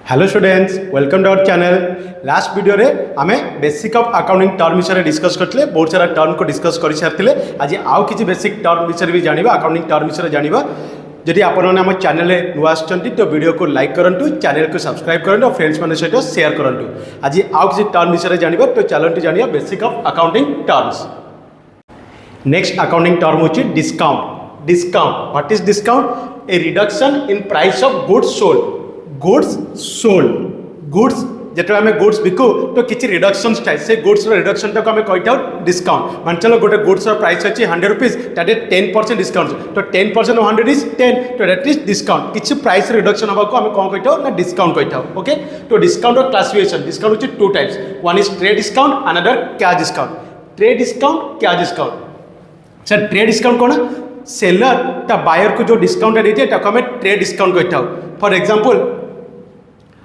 Hello students, welcome to our channel. Last video रे आमे basic of accounting term विषय discuss करथिले। बहुत सारा टर्म को डिस्कस कर सारथिले। आज आउ किछि बेसिक टर्म विषय भी जानिबा, अकाउंटिंग टर्म विषय जानिबा। जदि आपण माने हम चैनल रे नुआ आछंती तो वीडियो को लाइक करंतु, चैनल को सब्सक्राइब करंतु और फ्रेंड्स माने सहित शेयर करंतु। आज आउ किछि टर्म विषय जानिबा, तो चलंतु जानिया basic of accounting terms. Next accounting term होछि discount. Discount, what is discount? A reduction in price of goods sold. Goods sold, goods जेटा आम गुड्स बिकु तो किसी रिडक्शन थाए, से गुड्स रिडक्शन टाक आम कही डिस्काउंट। मान चलो गोटे गुड्स प्राइस अच्छी 100 रुपीज, दैट इज 10% डिस्काउंट। तो 10% ऑफ 100 इज 10, तो दैट इज डिस्काउंट। किसी प्राइस रिडक्शन होगा आम कौन कही ना डिस्काउंट कही। ओके, तो डिस्काउंट और क्लासिफिकेशन। डिस्काउंट होची two types, one is trade discount, another cash discount. Trade discount, cash discount. Sir trade discount कौन? सेलर ता बायर को जो डिस्काउंट देते हैं आम ट्रेड डिस्काउंट कही। फॉर एग्जांपल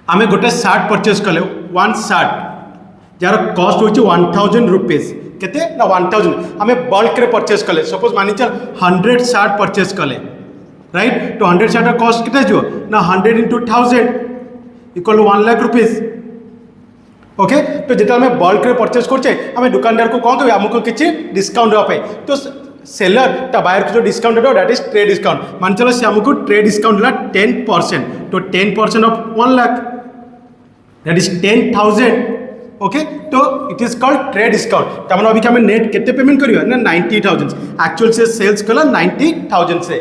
आमे गोटे शार्ट परचेस कले, वन शार्ट जार कॉस्ट होची 1000 रुपीज। केते ना 1000 आमे बल्क रे परचेस कले। सपोज मानि चल 100 शार्ट परचेस कले, राइट? तो 100 शार्ट कॉस्ट केते जो ना 100 into 1000 equal 1 lakh rupees. Okay, तो जेटा आमे बल्क रे परचेस करछे आमे दुकानदार को कोन कहबे हमको किछि डिस्काउंट देबा पे। तो सेलर ता बायर को जो डिस्काउंट देबो दैट इज ट्रेड डिस्काउंट। मान चलो से हमको ट्रेड डिस्काउंट ला 10%, तो 10% of 1 lakh that is 10,000. Okay, तो it is called trade discount. तमन अभी हमें नेट केते पेमेंट करियो ना 90,000। एक्चुअल से सेल्स कला 90,000 से।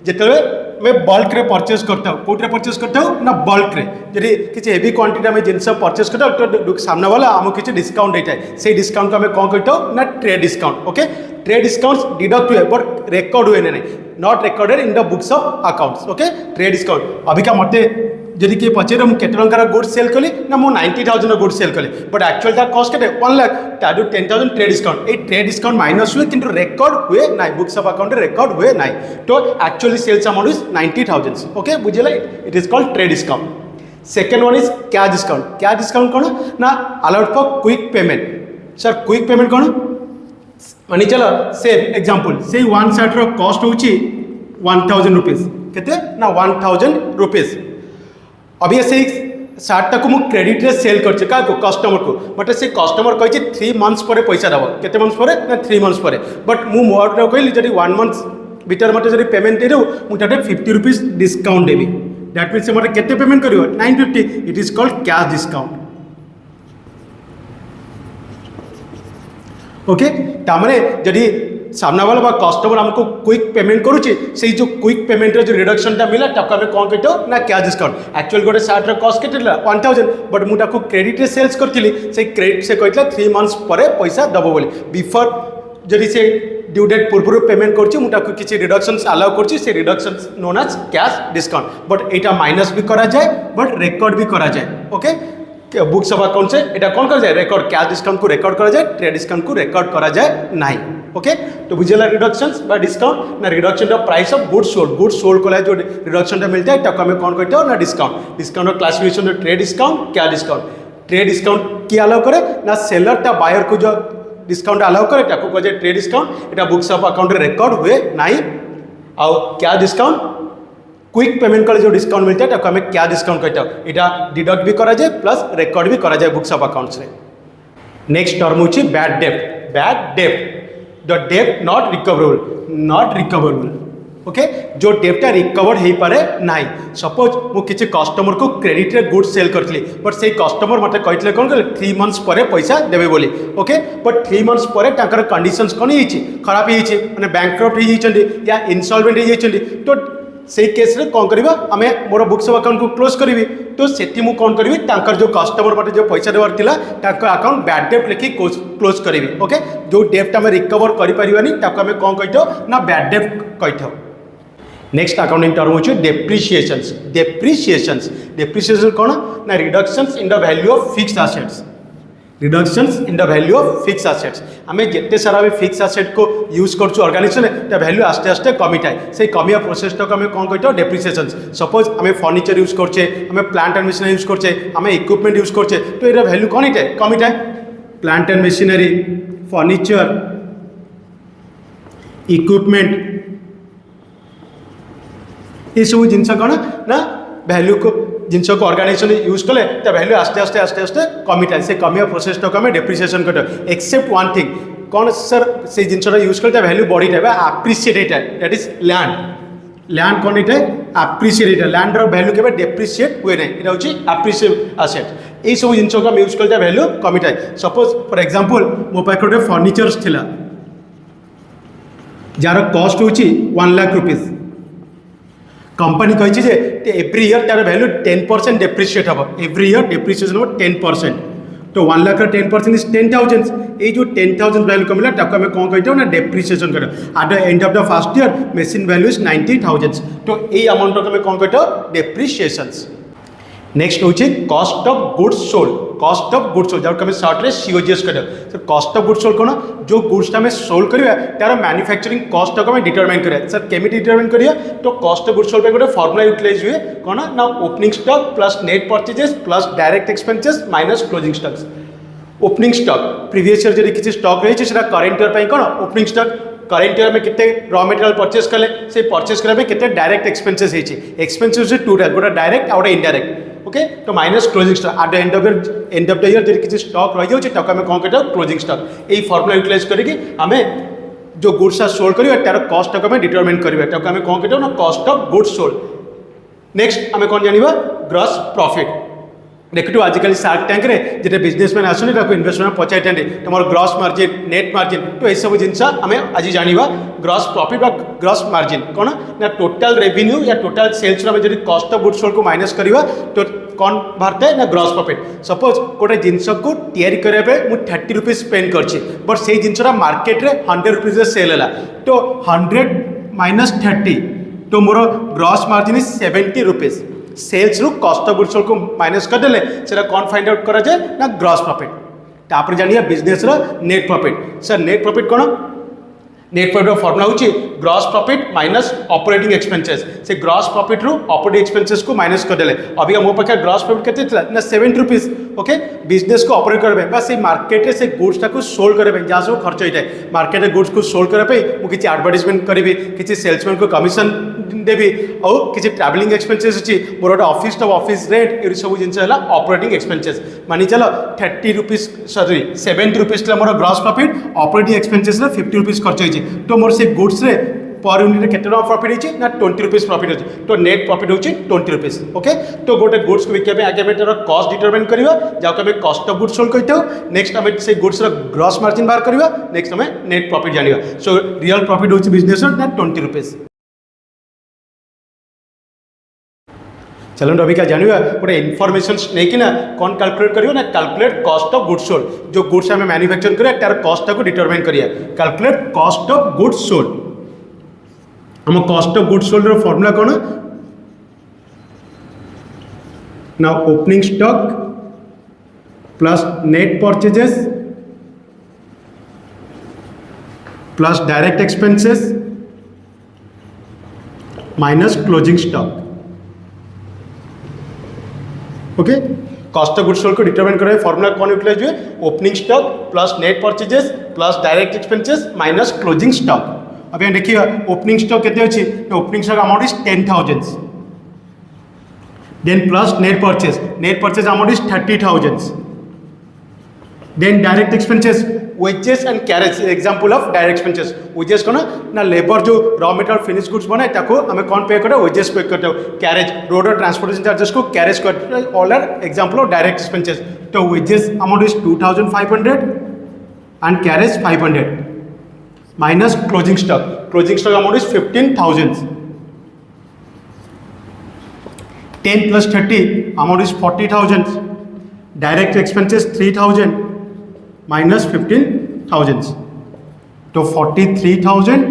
जेतबे मैं बल्क रे परचेस करता हूं, कोट रे परचेस करता हूं ना बल्क रे। जदि किछि हेवी क्वांटिटी में जिंस परचेस करता तो सामने वाला हमको किछि डिस्काउंट देता है। से डिस्काउंट को हमें कौन कहता ना trade discount. Okay, trade discounts deduct हुए बट रिकॉर्ड हुए नहीं, not recorded in the books of accounts. Okay, trade discount. अभी का मते जदि किए पचारे मुझे टंकार गुड्स सेल कली ना मु 90,000 गुड्स सेल कली, बट एक्चुअल ता कॉस्ट के 1 लाख, तादु 10,000 trade discount. A trade discount minus हुए किंतु रिकॉर्ड हुए ना, बुक्स ऑफ अकाउंट रिकॉर्ड हुए ना। तो actually sales amount is 90,000। Okay, बुझिला, it is called trade discount. Second one is cash discount. Cash discount कौन ना allowed for quick payment. Sir quick payment कौन? मानी चलो same example, say one short raw cost होची 1000 rupees. केते ना 1000 rupees. अभी से शार्टा को मुझे क्रेडिट रे सेल कर कस्टमर को, बट से कस्टमर कही 3 मंथ्स पर पैसा देव। केते मंथ्स पर ना 3 मंथ्स पर। बट मु मोर कहली जब 1 मंथ भीतर मत जब पेमेंट दे मुझे 50 रुपीज डिस्काउंट देवी। दैट मीन्स मतलब केते पेमेंट कर 950। It is called cash discount. Okay, तामने जदि सामना वाला कस्टमर हमको क्विक पेमेंट करुचे, से जो क्विक पेमेंट जो रिडक्शन टा मिला ताको हमें कौन कहते ना कैश डिस्काउंट। एक्चुअल गोटे शार्ट रो कॉस्ट केते 1000, बट मुझे क्रेडिट रे सेल्स करथिली, से क्रेडिट से कहला 3 मंथ्स पर पैसा दबो बोली। बिफोर जदि से ड्यू डेट पूर्व पेमेंट करछि मुझे किसी रिडक्शंस अलाउ करछि, से reductions known as cash discount. But एटा माइनस भी करा जाए, बट रिकॉर्ड भी करा जाए। ओके, बुक्स ऑफ अकाउंट से एटा कौन कर जाए रिकॉर्ड। कैश डिस्काउंट को रिकॉर्ड करा जाए, ट्रेड डिस्काउंट को रिकॉर्ड करा जाए नहीं। ओके, तो बुझेला रिडक्शंस बा डिस्काउंट ना reduction of price of goods sold. Goods sold को जो रिडक्शन टा मिलता है ताको हमें कौन कहते हो ना डिस्काउंट। डिस्काउंट और classification trade discount, cash discount. Trade discount की अलाउ करे ना सेलर ता बायर को जो डिस्काउंट अलाउ करे ताको कह जाए trade discount. Etah books of account रे रिकॉर्ड हुए नहीं। और कैश डिस्काउंट क्विक पेमेंट कर जो डिस्काउंट मिलता है ताको हमें कैश डिस्काउंट कहते हैं। एटा डिडक्ट भी करा जाए प्लस रिकॉर्ड भी करा जाए बुक्स ऑफ अकाउंट्स रे। नेक्स्ट टर्म होची बैड डेब्ट। बैड डेब्ट, द डेब्ट not recoverable, not recoverable. Okay, जो डेब्टा रिकवर हो पारे ना। सपोज मु किसी कस्टमर को क्रेडिट रे गुड्स सेल करथली, बट से कस्टमर मते कहथिले कोन कहले 3 मंथ्स पर पैसा देबे बोली। ओके, बट 3 मंथ्स पर ताकर कंडीशंस कोन हिची खराब हिची, माने बैंकक्रप्ट ही हिचंदी या इंसॉल्वेंट ही हिचंदी। तो से केस रे कौन करिबा आमे मोर बुक्स ऑफ अकाउंट को क्लोज करी। तो सेठी मु कौन करी तांकर जो कस्टमर मते जो पैसा देवार थिला तांकर अकाउंट बैड डेब्ट लिखी क्लोज करी। ओके, जो डेब्ट आमे रिकवर करि परिबानी ताको आमे कौन कहितो ना बैड डेब्ट कहितो। नेक्स्ट अकाउंटिंग टर्म होची डेप्रिसिएशंस। डेप्रिसिएशंस, डेप्रिसिएशन कौन ना reductions in the value of fixed assets. Reductions in the value of fix assets. आम जिते सारा भी फिक्स एसेट को यूज कर ऑर्गेनाइजेशन वैल्यू आस्ते आस्ते कमी थाए। से कमिया प्रोसेस टाक आम कौन कहते डेप्रिसिएशन। सपोज आम फर्निचर यूज करचे, आम प्लांट एंड मशीनरी यूज करचे, आम इक्विपमेंट यूज करचे, तो ये वैल्यू कौन ही कमी थाए। Plant and machinery, furniture, equipment, ये सब जिनस कौन ना वैल्यू को जिनस को ऑर्गेनाइजेशन यूज कले वैल्यू आस्ते आस्ते आस्ते आस्ते कमिटा से कमिया प्रोसेस टाक आम डेप्रिसिएशन कर एक्सेप्ट वन थिंग कौन सर से जिनसा यूज कले वैल्यू बढ़ी आप्रिसीएट दैट इज लैंड कौन ये आप्रिसीएट लैंड वैल्यू के डेप्रिसीएट हुए ना यहाँ हूँ आप्रिसीएट आसेट यही सब जिन को यूज कले वैल्यू कमिटा सपोज फॉर एग्जांपल मो पाखे गोटे फर्निचर्स थिला जार कॉस्ट हूँ 1 लाख रुपीज कंपनी कही एव्री ईयर तार वैल्यू 10% डेप्रिसीएट हम एव्री ईयर डेप्रिसिएशन हम 10% तो 1 लाख 10% इज 10,000 ये जो 10,000 वैल्यू कमिला ताको आम कौन कही ना डेप्रिसिएशन कर eight the end of the first year machine value is 90,000 तो ये अमाउंट को कौन कही डेप्रिसिएशन नेक्स्ट हूँ cost of goods sold cost of goods sold जब सर्ट में सीओजीएस कर कॉस्ट ऑफ गुड्स सोल्ड कौन जो गुड्स आम सोल्ड करा तार मैन्युफैक्चरिंग कॉस्ट को डिटरमाइन करा सर केमी डिटरमाइन करिया तो कॉस्ट ऑफ गुड्स सोल्ड गोटे फॉर्मुला यूटिलाइज हुए कौन ना opening stock plus net purchases plus direct expenses minus closing stocks opening stock previous year जो किसी स्टॉक रही है करेन्ट ईयर कौन ओपनिंग स्टॉक करेन्ट ईयर में कितने रॉ मटेरियल परचेस कले से परचेस करने कितने direct expenses expenses two type गोटे डायरेक्ट आ गोटे इनडायरेक्ट ओके तो minus closing stock at the end of the year जो किसी स्टॉक रही जाऊँगी आम कौन कहते क्लोजिंग स्टॉक यही फॉर्मुला यूटिलाइज करके आम जो गुड्स सोल्ड करा तार कॉस्ट को डिटरमाइन करा आम कौन कहते ना cost of goods sold next आम कौन जाना ग्रॉस प्रॉफिट देखु आजिकल शार्क टैंक रे जिते बिजनेसमैन आसने इन्वेस्टमेंट पचारे तुम ग्रॉस मार्जिन नेट मार्जिन तो यह सब जिन आम आज जाना ग्रॉस प्रॉफिट बा ग्रॉस मार्जिन कौन ना टोटल रेवेन्यू या टोटल सेल्स आम जो कॉस्ट ऑफ गुड्स सोल्ड को माइनस करवा तो कौन बाहरता है ना ग्रॉस प्रॉफिट सपोज गोटे जिनस को तैयारी करने मुझे 30 रुपीज स्पेंड कर बट से जिनसा मार्केट रे 100 रुपीज सेल है तो 100 माइनस 30 तो मोर gross margin is 70 rupees sales रु कॉस्ट ऑफ गुड्स सोल्ड को माइनस करदे से कौन फाइंड आउट करा जाए ना ग्रॉस प्रॉफिट तापर जानिए business net profit sir net profit कौन नेट प्रॉफिट फॉर्मुला हूँ gross profit minus operating expenses से ग्रॉस प्रॉफिट रु ऑपरेटिंग एक्सपेंसेस को माइनस करदे अभी मो पाखे ग्रॉस प्रॉफिट के ना 70 रुपीज ओके बिजनेस को ऑपरेट करबे से मार्केट से गुड्स टाक सोल्ड करबे जहाँ सब खर्च होता है मार्केट गुड्स को सोल्ड करने मुझे किसी एडवर्टाइजमेंट करी किसी सेल्समैन को कमिशन देवी और किसी ट्रैवलिंग एक्सपेंसेस अच्छी मोर गोटे ऑफिस तो ऑफिस रेट ये सब जिन ऑपरेटिंग एक्सपेंसेस मानी चलो 30 rupees sorry 70 rupees more gross profit operating expenses 50 rupees खर्च होती तो मोर से गुड्स रे पर यूनिट के प्रॉफिट होती ना 20 रुपीज प्रॉफिट होती तो नेट प्रॉफिट होची 20 रुपीज ओके तो गोटे गुड्स को बिकने आगे तार कॉस्ट डिटरमाइन करवा जहाँ आम कॉस्ट ऑफ गुड्स सोल्ड कहते नेक्स्ट आम से गुड्स ग्रॉस मार्जिन बाहर करवा नेक्स्ट आम नेट प्रॉफिट जाना सो रियल प्रॉफिट होची बिजनेस ना 20 रुपीज चलो अभी क्या जाना गोटे इनफॉरमेशन नहीं कि ना कौन कैलकुलेट करियो ना calculate cost of goods sold जो गुड्स आम मैन्युफैक्चर करिया तार कॉस्ट को डिटरमाइन करिया calculate cost of goods sold हम cost of goods sold formula कौन ना opening stock plus net purchases plus direct expenses minus closing stock okay cost of goods sold को डिटरमाइन करें फॉर्मूला कौन यूटिलाइज हुए opening stock plus net purchases plus direct expenses minus closing stock अब यहाँ देखिए opening stock केते अच्छी opening stock amount is 10,000 then plus net purchase amount is 30,000 then direct expenses wages and carriage example of direct expenses wages कौन ना labour जो raw material finish goods बनाए ताको आम कौन पे करते वेजेस पे करते कैरेज रोड और ट्रांसपोर्टेशन चार्जेस को कैरेज करते all are example of direct expenses तो wages amount is 2,500 and carriage 500 minus closing stock amount is 15,000 10 plus 30 amount is 40,000 direct expenses 3,000 minus 15,000 तो 43,000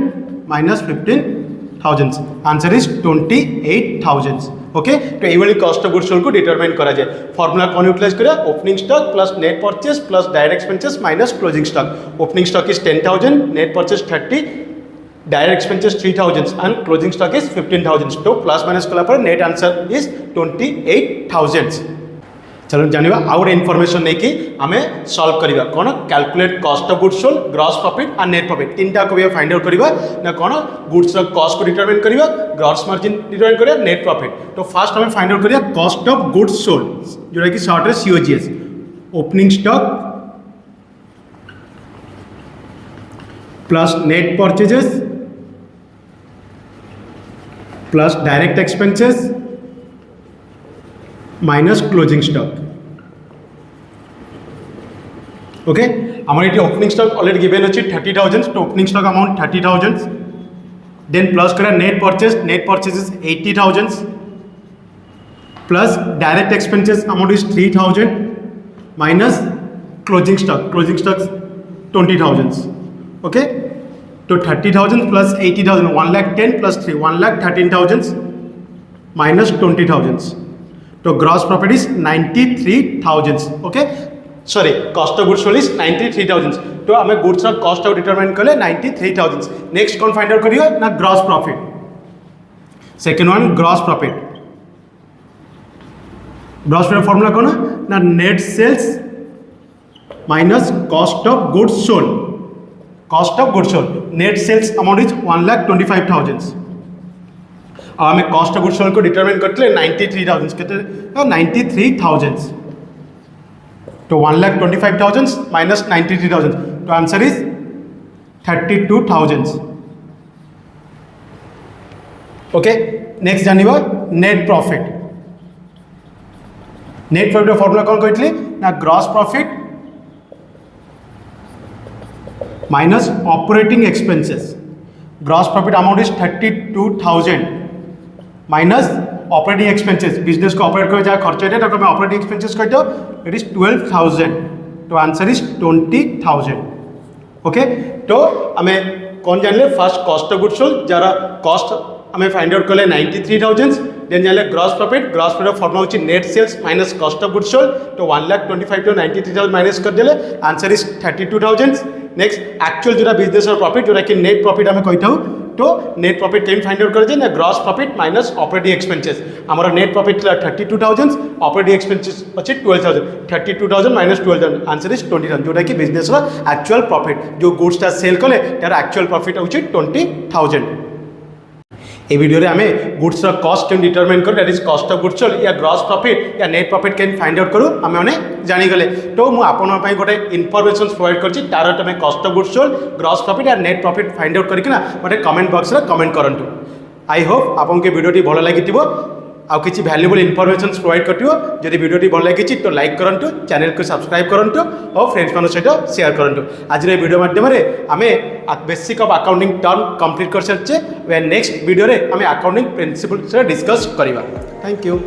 minus 15,000 आंसर इज 28,000 ओके तो ये cost of goods sold को determine करा जाए formula कौन utilise करा opening stock plus net purchase plus direct expenses minus closing stock opening stock is 10,000 net purchase 30 direct expenses 3,000 and closing stock is 15,000 तो plus minus कला पर net answer is 28,000 चलो जानिबा आउ गोटे इनफॉरमेशन नहीं कि आम सॉल्व करवा कौन calculate cost of goods sold gross profit और नेट प्रॉफिट तीनटा को फाइंड आउट करवा ना कौन गुड्स कॉस्ट को डिटरमाइन करवा ग्रॉस मार्जिन डिटरमाइन करवा नेट प्रॉफिट। तो फास्ट आम फाइंड आउट करवा कॉस्ट ऑफ गुड्स सोल्ड जोटा कि शॉर्ट रे COGS opening stock plus net purchases plus direct expenses minus closing stock. Okay आमर ये ओपनिंग स्टॉक ऑलरेडी गिवन अच्छी 30,000 तो opening stock amount 30,000 then plus करा net purchases 80,000 plus direct expenses amount is 3,000 minus closing stock 20,000। Okay तो 30,000 plus 80,000 1,10,000 plus 3 1,13,000 minus 20,000 तो gross profit is 93,000। Okay sorry cost of goods sold is 93,000 तो आम goods cost of determine कले 93,000। Next कौन find out करियो ना gross profit second one gross profit formula कौन ना net sales minus cost of goods sold net sales amount is 1,25,000 और आम कॉस्ट ऑफ गुड्स सोल्ड को डिटरमाइन करते 93,000 के 93,000 तो 1,25,000 माइनस 93,000 तो आंसर इज 32,000। ओके नेक्स्ट जानिबा नेट प्रॉफिट फॉर्मूला कौन कहते ना gross profit minus operating expenses gross profit amount is 32,000 minus operating expenses business को ऑपरेट कर जहाँ खर्च होता है ऑपरेटिंग एक्सपेंसेस कहते हो इट इज 12,000 तो आंसर इज 20,000। ओके तो आम कौन जानले first cost of goods sold जार कॉस्ट आम फाइंड आउट कले 93,000 देन जानले ग्रॉस प्रॉफिट फॉर्मूला होची net sales minus cost of goods sold तो 1,25,000 तो 93,000 माइनस कर देले आंसर इज 32,000। नेक्स्ट एक्चुअल जो बिजनेस प्रॉफिट जोटा कि नेट प्रॉफिट आम कही था तो नेट प्रॉफिट केम फाइंड आउट कर gross profit minus operating expenses आमर नेट प्रॉफिट 32,000 ऑपरेटिंग एक्सपेंसेस अच्छे 12,000 32,000 माइनस 12,000 आंसर इज 20,000 जोटा कि बिजनेस एक्चुअल प्रॉफिट जो गुड्स सेल कले तार एक्चुअल प्रॉफिट होची 20,000। ए वीडियो रे आमे गुड्स कॉस्ट केम डिटरमाइन कर that is cost of goods sold या ग्रॉस प्रॉफिट या नेट प्रॉफिट केम फाइंड आउट करू आमे माने जानि गले तो मु आपन पई गोटे इनफॉरमेशन प्रोवाइड करछि तार तमे cost of goods sold gross profit या नेट प्रॉफिट फाइंड आउट करके ना गोटे कमेंट बॉक्स रे कमेंट करंतु। आई होप आपन के वीडियो टी भलो लागिथिबो आउ किछि वैल्यूएबल इनफॉरमेशन प्रोवाइड करथिबो जदि वीडियो टी भलो लागिछि तो लाइक करंतु चैनल को सब्सक्राइब करंतु और फ्रेंड्स मान सहित शेयर करंतु। आज रे वीडियो माध्यम रे आमे basic of accounting term complete कर सच्चे वे नेक्स्ट वीडियो रे आमे अकाउंटिंग प्रिंसिपल से डिस्कस करिबा। Thank you.